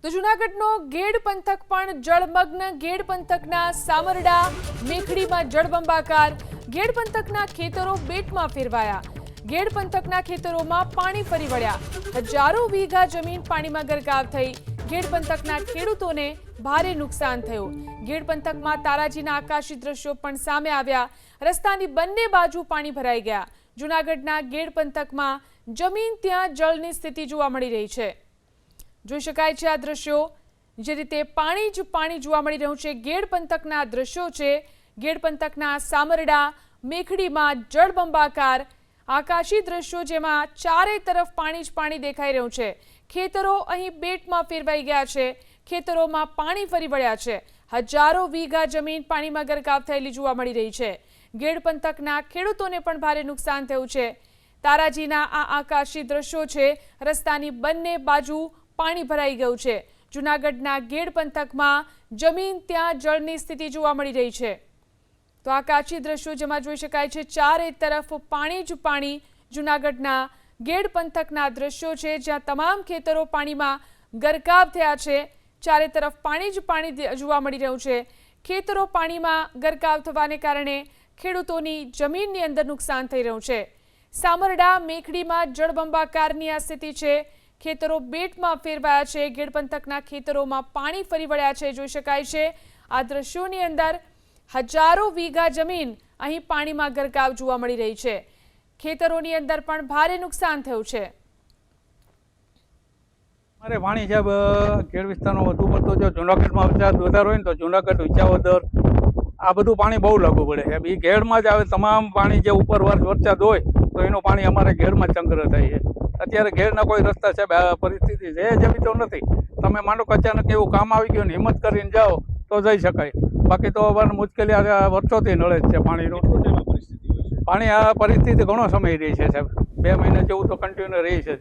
તો જૂનાગઢનો ગેડ પંથક પણ જળમગ્ન। ગેડ પંથકના સામરડા મેખડીમાં જળબંબાકાર। ગેડ પંથકના ખેતરો બેટમાં ફેરવાયા। ગેડ પંથકના ખેતરોમાં પાણી ફરી વળ્યા। હજારો વીઘા જમીન પાણીમાં ગરકાવ થઈ। ગેડ પંથકના ખેડૂતોને ભારે નુકસાન થયું। ગેડ પંથકમાં તારાજીના આકાશી દ્રશ્યો પણ સામે આવ્યા। રસ્તાની બંને બાજુ પાણી ભરાઈ ગયા। જૂનાગઢના ગેડ પંથકમાં જમીન ત્યાં જળની સ્થિતિ જોવા મળી રહી છે। જોઈ શકાય છે આ દ્રશ્યો, જે રીતે પાણી જ પાણી જોવા મળી રહ્યું છે। ગેડ પંથકના દ્રશ્યો છે। ગેડ પંથકના સામરડા મેખડીમાં જળબંબાકાર। આકાશી દ્રશ્યો જેમાં ચારે તરફ પાણી જ પાણી દેખાઈ રહ્યું છે। ખેતરો અહીં બેટમાં ફેરવાઈ ગયા છે। ખેતરોમાં પાણી ફરી વળ્યા છે। હજારો વીઘા જમીન પાણીમાં ગરકાવ થયેલી જોવા મળી રહી છે। ગેડ પંથકના ખેડૂતોને પણ ભારે નુકસાન થયું છે। તારાજીના આ આકાશી દ્રશ્યો છે। રસ્તાની બંને બાજુ પાણી ભરાઈ ગયું છે। જૂનાગઢના ગેડ પંથકમાં જમીન ત્યાં જળની સ્થિતિ જોવા મળી રહી છે। તો આકાશી દ્રશ્યો જેમાં જોઈ શકાય છે ચારે તરફ પાણી જ પાણી। જૂનાગઢના ગેડ પંથકના દ્રશ્યો છે જ્યાં તમામ ખેતરો પાણીમાં ગરકાવ થયા છે। ચારે તરફ પાણી જ પાણી જોવા મળી રહ્યું છે। ખેતરો પાણીમાં ગરકાવ થવાને કારણે ખેડૂતોની જમીનની અંદર નુકસાન થઈ રહ્યું છે। સામરડા મેખડીમાં જળબંબાકારની આ સ્થિતિ છે। ખેતરો બેટમાં ફેરવાયા છે। ગેડ પંથકના ખેતરોમાં પાણી ફરી વળ્યા છે। જોઈ શકાય છે આ દ્રશ્યોની અંદર હજારો વીઘા જમીન અહીં પાણીમાં ગરકાવ જોવા મળી રહી છે। ખેતરોની અંદર પણ ભારે નુકસાન થયું છે। મારે પાણી સાહેબ ગેડ વિસ્તારમાં વધુ પડતો જો જૂનાગઢમાં વરસાદ વધારે હોય ને તો જૂનાગઢ વિસાવદર આ બધું પાણી બહુ લાગુ પડે સાહેબ। એ ગેડમાં જ આવે તમામ પાણી જે ઉપર વરસાદ હોય તો એનું પાણી અમારે ગેડમાં સંગ્રહ થાય છે। અત્યારે ગેરના કોઈ રસ્તા સાહેબ આ પરિસ્થિતિ છે જેવી તો નથી। તમે માનો કે અચાનક એવું કામ આવી ગયું ને હિંમત કરીને જાઓ તો જઈ શકાય, બાકી તો મુશ્કેલી વર્ષોથી નડે જ છે પાણીનું। પાણી આ પરિસ્થિતિ ઘણો સમય રહી છે સાહેબ, 2 મહિના જેવું તો કન્ટિન્યુ રહી છે।